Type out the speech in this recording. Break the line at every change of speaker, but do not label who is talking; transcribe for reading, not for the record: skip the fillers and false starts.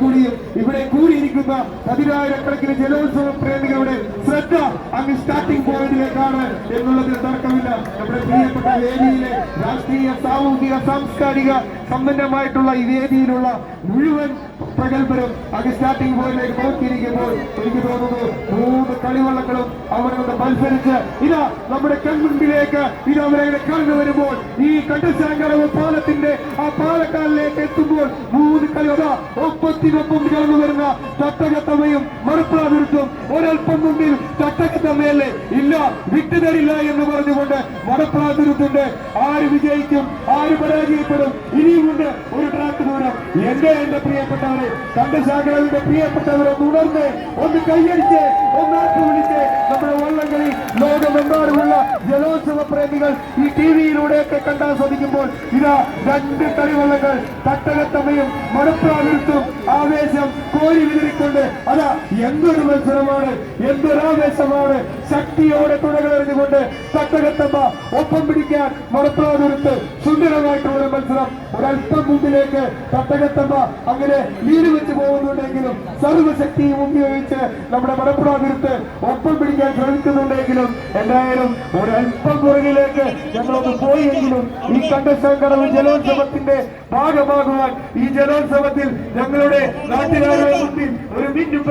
കൂടിയും ഇവിടെ കൂടിയിരിക്കുന്ന പതിനായിരക്കണക്കിന് ജലോത്സവ പ്രേമികളുടെ ശ്രദ്ധ അങ്ങ് സ്റ്റാർട്ടിംഗ് പോയിന്റിലേക്കാണ് എന്നുള്ളതിൽ തർക്കമില്ല. നമ്മുടെ പ്രിയപ്പെട്ട വേദിയിലെ രാഷ്ട്രീയ, സാമൂഹിക, സാംസ്കാരിക സമ്പന്നമായിട്ടുള്ള ഈ വേദിയിലുള്ള മുഴുവൻ പ്രഗത്ഭരും അങ്ങ് സ്റ്റാർട്ടിംഗ് പോയിന്റിലേക്ക് നോക്കിയിരിക്കുമ്പോൾ എനിക്ക് തോന്നുന്നു 3 കളിവള്ളങ്ങളും അവിടെ നിന്ന് മത്സരിച്ച് ഇതാ നമ്മുടെ കൺമുൻപിലേക്ക് ഇത് അവരെ കടന്നു വരുമ്പോൾ ഈ കണ്ടശാങ്കടവ് പാലത്തിന്റെ ആ പാലക്കാലിലേക്ക് എത്തുമ്പോൾ 3 കളിവക ഒപ്പത്തിനൊപ്പം കടന്നു വരുന്ന തട്ടകത്തമ്മയും മടപ്രാതിരുത്തും ഒരൽപ്പം മുമ്പിൽ തട്ടകത്തമ്മയല്ലേ ഇല്ല വിട്ടുതരില്ല എന്ന് പറഞ്ഞുകൊണ്ട് മടപ്രാതിരുത്തിന്റെ ആര് വിജയിക്കും, ആര് പരാജയപ്പെടും, ഇനിയുമുണ്ട് ഒരു ട്രാക്ക് ദൂരം. എന്റെ പ്രിയപ്പെട്ടവരെ, കണ്ടശാങ്കടവിന്റെ പ്രിയപ്പെട്ടവരെ ഉണർന്ന് ഒന്ന് കൈയടിച്ച് ഒന്ന് ആത്മവിളിച്ച് നമ്മുടെ വള്ളംകളി ലോകമെമ്പാടുമുള്ള ജലോത്സവ പ്രേമികൾ ഈ ടിവിയിലൂടെയൊക്കെ കണ്ടാസ്വദിക്കുമ്പോൾ ഇതാ 2 കളിവള്ളങ്ങൾ തട്ടകത്തമ്മയും മടപ്രാതിരുത്തും ആവേശം കോരി വിതറിക്കൊണ്ട് അതാ എന്തൊരു മത്സരമാണ്, എന്തൊരാവേശമാണ്. ശക്തിയോടെ തുഴകളെറിഞ്ഞുകൊണ്ട് തട്ടകത്തമ്മ ഒപ്പം പിടിക്കാൻ മടപ്രാതിരുത്ത് സുന്ദരമായിട്ടുള്ള മത്സരം. ഒരൽപ്പം മുമ്പിലേക്ക് തട്ടകത്തമ്മ അങ്ങനെ ലീഡ് വെച്ച് പോകുന്നുണ്ടെങ്കിലും സർവശക്തിയും ഉപയോഗിച്ച് നമ്മുടെ മടപ്രാതിരുത്ത് ഒപ്പം പിടിക്കാൻ ശ്രമിക്കുന്നുണ്ടെങ്കിലും എന്തായാലും ഒരൽപ്പം പുറകിലേക്ക് ഞങ്ങളൊന്ന് പോയെങ്കിലും ഈ കണ്ടശാങ്കടവ് ജലോത്സവത്തിന്റെ ഭാഗമാകുവാൻ ഈ ജലോത്സവത്തിൽ ഞങ്ങളുടെ നാട്ടുകാരുടെ മുന്നിൽ ഒരു മിന്നും